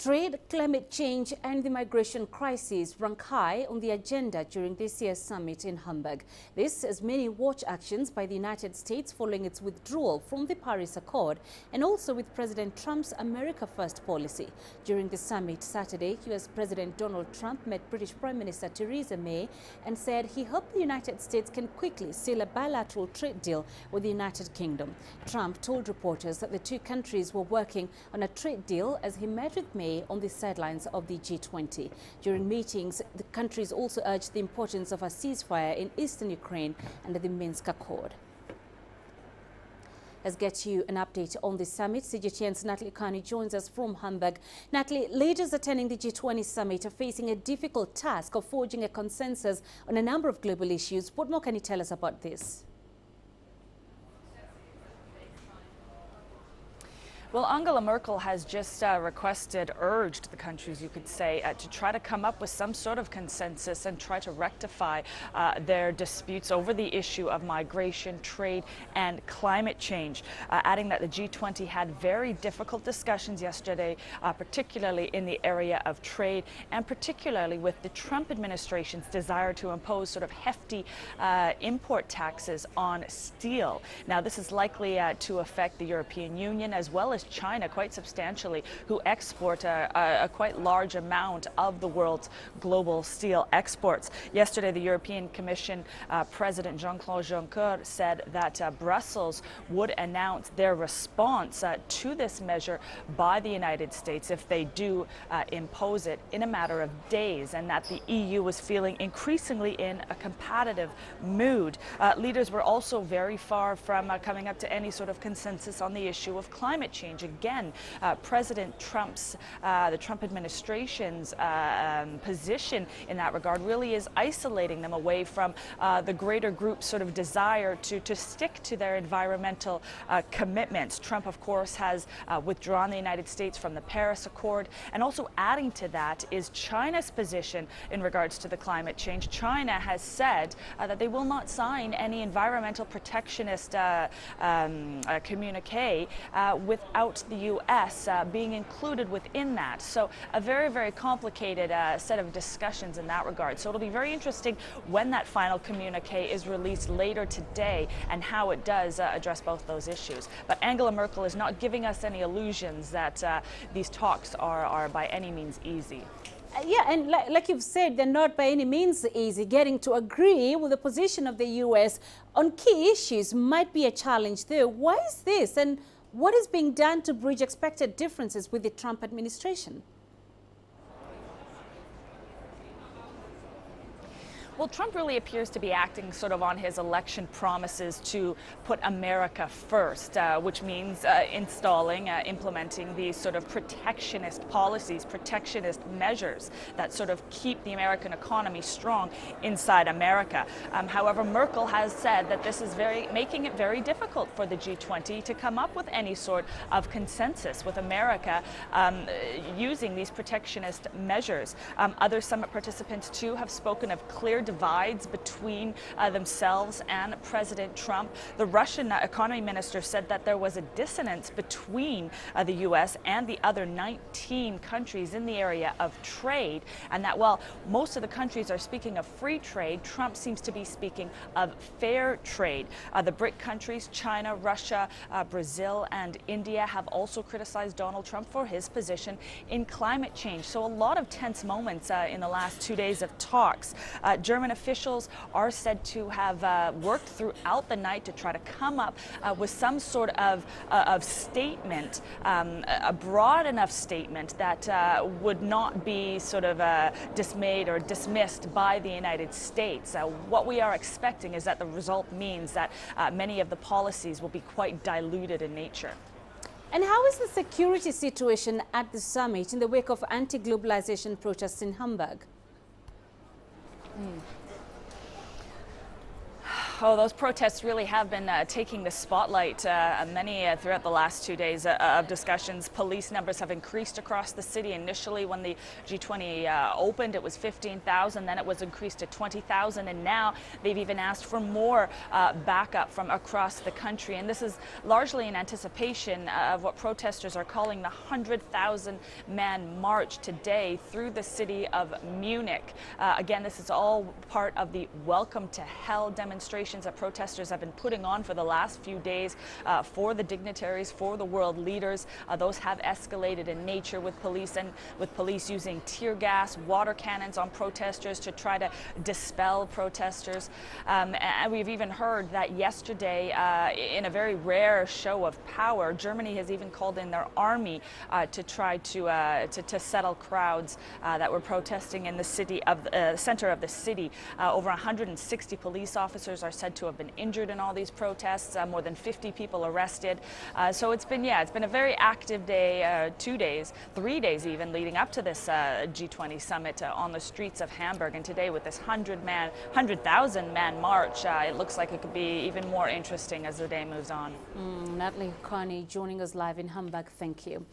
Trade, climate change and the migration crisis rank high on the agenda during this year's summit in Hamburg. This as many watch actions by the United States following its withdrawal from the Paris Accord and also with President Trump's America First policy. During the summit Saturday, US President Donald Trump met British Prime Minister Theresa May and said he hoped the United States can quickly seal a bilateral trade deal with the United Kingdom. Trump told reporters that the two countries were working on a trade deal as he met with May on the sidelines of the G20. During meetings, the countries also urged the importance of a ceasefire in eastern Ukraine under the Minsk Accord. Let's get you an update on the summit. CGTN's Natalie Kani joins us from Hamburg. Natalie, leaders attending the G20 summit are facing a difficult task of forging a consensus on a number of global issues. What more can you tell us about this? Well, Angela Merkel has just urged the countries, you could say, to try to come up with some sort of consensus and try to rectify their disputes over the issue of migration, trade and climate change, adding that the G20 had very difficult discussions yesterday, particularly in the area of trade and particularly with the Trump administration's desire to impose sort of hefty import taxes on steel. Now, this is likely to affect the European Union as well as China quite substantially, who export a quite large amount of the world's global steel exports. Yesterday, the European Commission President Jean-Claude Juncker said that Brussels would announce their response to this measure by the United States if they do impose it in a matter of days, and that the EU was feeling increasingly in a competitive mood. Leaders were also very far from coming up to any sort of consensus on the issue of climate change. Again, President Trump's, the Trump administration's position in that regard really is isolating them away from the greater group's sort of desire to stick to their environmental commitments. Trump, of course, has withdrawn the United States from the Paris Accord, and also adding to that is China's position in regards to the climate change. China has said that they will not sign any environmental protectionist communique without the U.S. Being included within that. So a very, very complicated set of discussions in that regard. So it'll be very interesting when that final communique is released later today and how it does address both those issues. But Angela Merkel is not giving us any illusions that these talks are by any means easy. Yeah, and like you've said, they're not by any means easy. Getting to agree with the position of the U.S. on key issues might be a challenge there. Why is this? And what is being done to bridge expected differences with the Trump administration? Well, Trump really appears to be acting sort of on his election promises to put America first, which means implementing these sort of protectionist policies, protectionist measures that sort of keep the American economy strong inside America. However, Merkel has said that this is making it very difficult for the G20 to come up with any sort of consensus with America using these protectionist measures. Other summit participants, too, have spoken of clear divides between themselves and President Trump. The Russian economy minister said that there was a dissonance between the U.S. and the other 19 countries in the area of trade, and that while most of the countries are speaking of free trade, Trump seems to be speaking of fair trade. The BRIC countries, China, Russia, Brazil, and India have also criticized Donald Trump for his position in climate change. So a lot of tense moments in the last 2 days of talks. German officials are said to have worked throughout the night to try to come up with some sort of statement, a broad enough statement that would not be sort of dismayed or dismissed by the United States. What we are expecting is that the result means that many of the policies will be quite diluted in nature. And how is the security situation at the summit in the wake of anti-globalization protests in Hamburg? Oh, those protests really have been taking the spotlight, many throughout the last 2 days of discussions. Police numbers have increased across the city. Initially, when the G20 opened, it was 15,000, then it was increased to 20,000, and now they've even asked for more backup from across the country. And this is largely in anticipation of what protesters are calling the 100,000-man march today through the city of Munich. Again, this is all part of the Welcome to Hell demonstrations that protesters have been putting on for the last few days for the dignitaries, for the world leaders. Those have escalated in nature with police using tear gas, water cannons on protesters to try to dispel protesters. And we've even heard that yesterday, in a very rare show of power, Germany has even called in their army to try to settle crowds that were protesting in the center of the city. Over 160 police officers are said to have been injured in all these protests. More than 50 people arrested. So it's been a very active day, 2 days, 3 days even, leading up to this G20 summit on the streets of Hamburg. And today, with this 100,000-man march, it looks like it could be even more interesting as the day moves on. Natalie Hukani joining us live in Hamburg. Thank you.